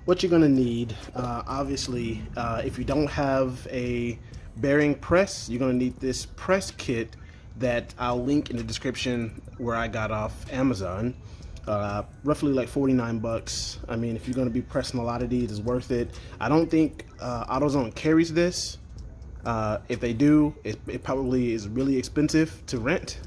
what you're gonna need, obviously, if you don't have a bearing press, you're gonna need this press kit that I'll link in the description where I got off Amazon. Roughly like 49 bucks. I mean, if you're gonna be pressing a lot of these, it's worth it. I don't think AutoZone carries this. If they do, it probably is really expensive to rent.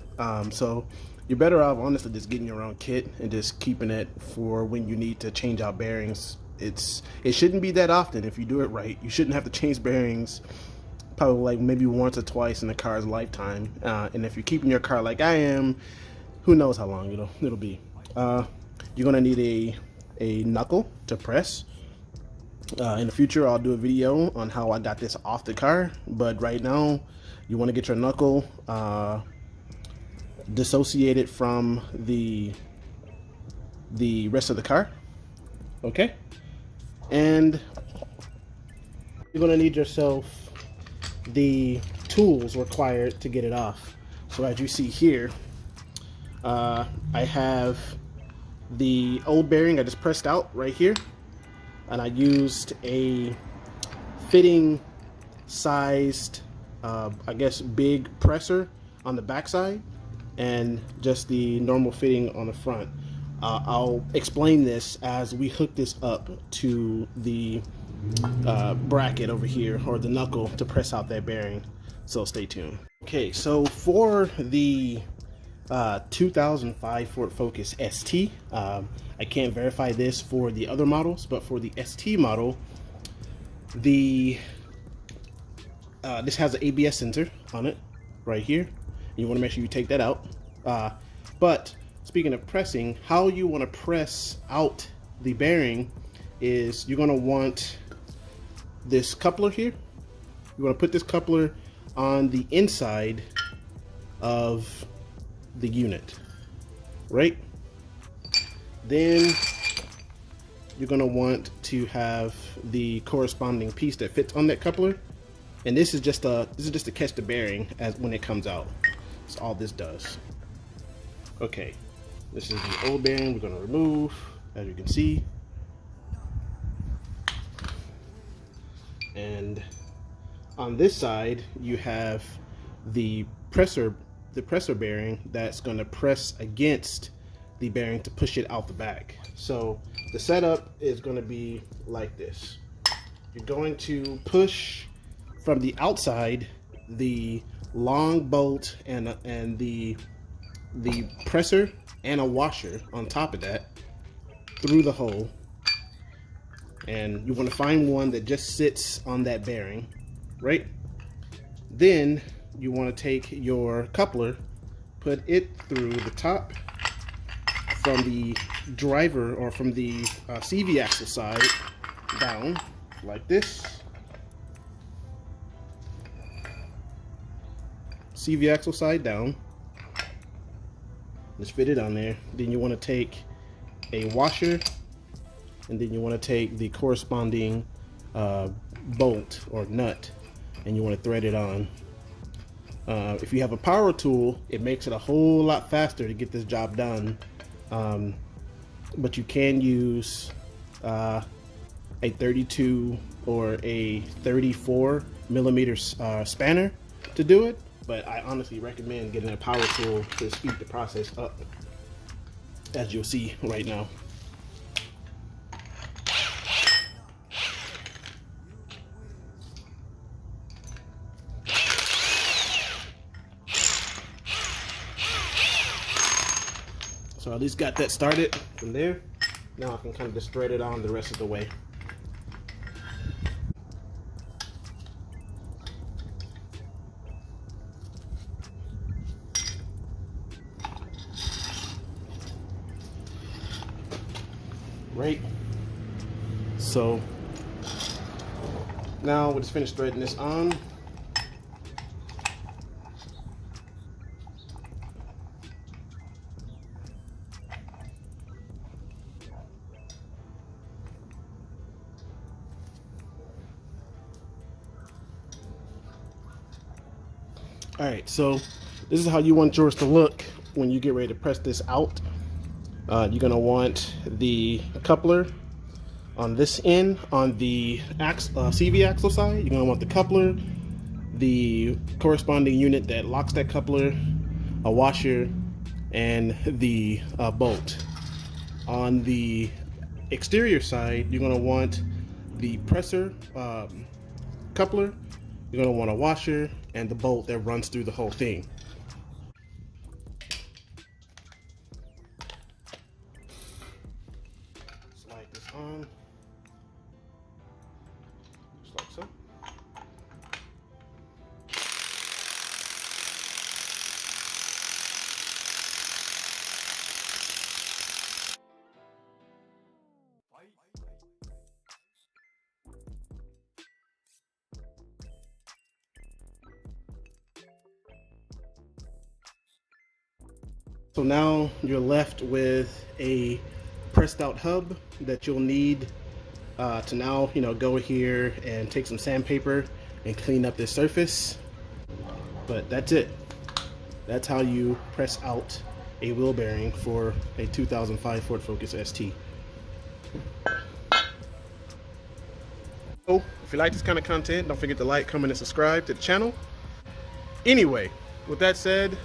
So you're better off honestly just getting your own kit and just keeping it for when you need to change out bearings. It shouldn't be that often if you do it right. You shouldn't have to change bearings probably like maybe once or twice in the car's lifetime. And if you're keeping your car like I am, who knows how long it'll be. You're gonna need a knuckle to press. In the future, I'll do a video on how I got this off the car, but right now, you want to get your knuckle dissociated from the rest of the car, okay? And you're gonna need yourself the tools required to get it off. So as you see here, I have the old bearing I just pressed out right here, and I used a fitting sized, I guess, big presser on the backside and just the normal fitting on the front. I'll explain this as we hook this up to the bracket over here, or the knuckle, to press out that bearing, so stay tuned. Okay, so for the 2005 Ford Focus ST, I can't verify this for the other models, but for the ST model, this has an ABS sensor on it right here. You want to make sure you take that out. But speaking of pressing, how you want to press out the bearing is you're going to want this coupler here. You want to put this coupler on the inside of the unit, right? Then you're going to want to have the corresponding piece that fits on that coupler, and this is just to catch the bearing as when it comes out. That's all this does. Okay, this is the old bearing we're going to remove, as you can see. And on this side you have the presser bearing that's going to press against the bearing to push it out the back. So the setup is going to be like this. You're going to push from the outside the long bolt and the presser and a washer on top of that through the hole, and you want to find one that just sits on that bearing, right? Then you want to take your coupler, put it through the top from the driver, or from the CV axle side down like this. CV axle side down. Just fit it on there. Then you want to take a washer, and then you want to take the corresponding bolt or nut, and you want to thread it on. If you have a power tool, it makes it a whole lot faster to get this job done. But you can use a 32 or a 34 millimeter spanner to do it. But I honestly recommend getting a power tool to speed the process up, as you'll see right now. So I at least got that started from there. Now I can kind of just thread it on the rest of the way. Right, so now we'll just finish threading this on. All right, so this is how you want yours to look when you get ready to press this out. You're gonna want the coupler On this end, on the CV axle side, you're going to want the coupler, the corresponding unit that locks that coupler, a washer, and the bolt. On the exterior side, you're going to want the presser coupler, you're going to want a washer, and the bolt that runs through the whole thing. Slide this on, just like so. So now you're left with a pressed out hub that you'll need to now, go here and take some sandpaper and clean up this surface. But that's it. That's how you press out a wheel bearing for a 2005 Ford Focus ST. So if you like this kind of content, don't forget to like, comment, and subscribe to the channel. Anyway, with that said,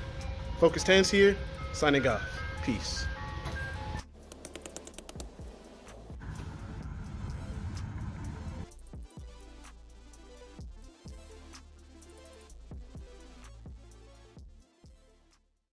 Focus Tans here, signing off. Peace.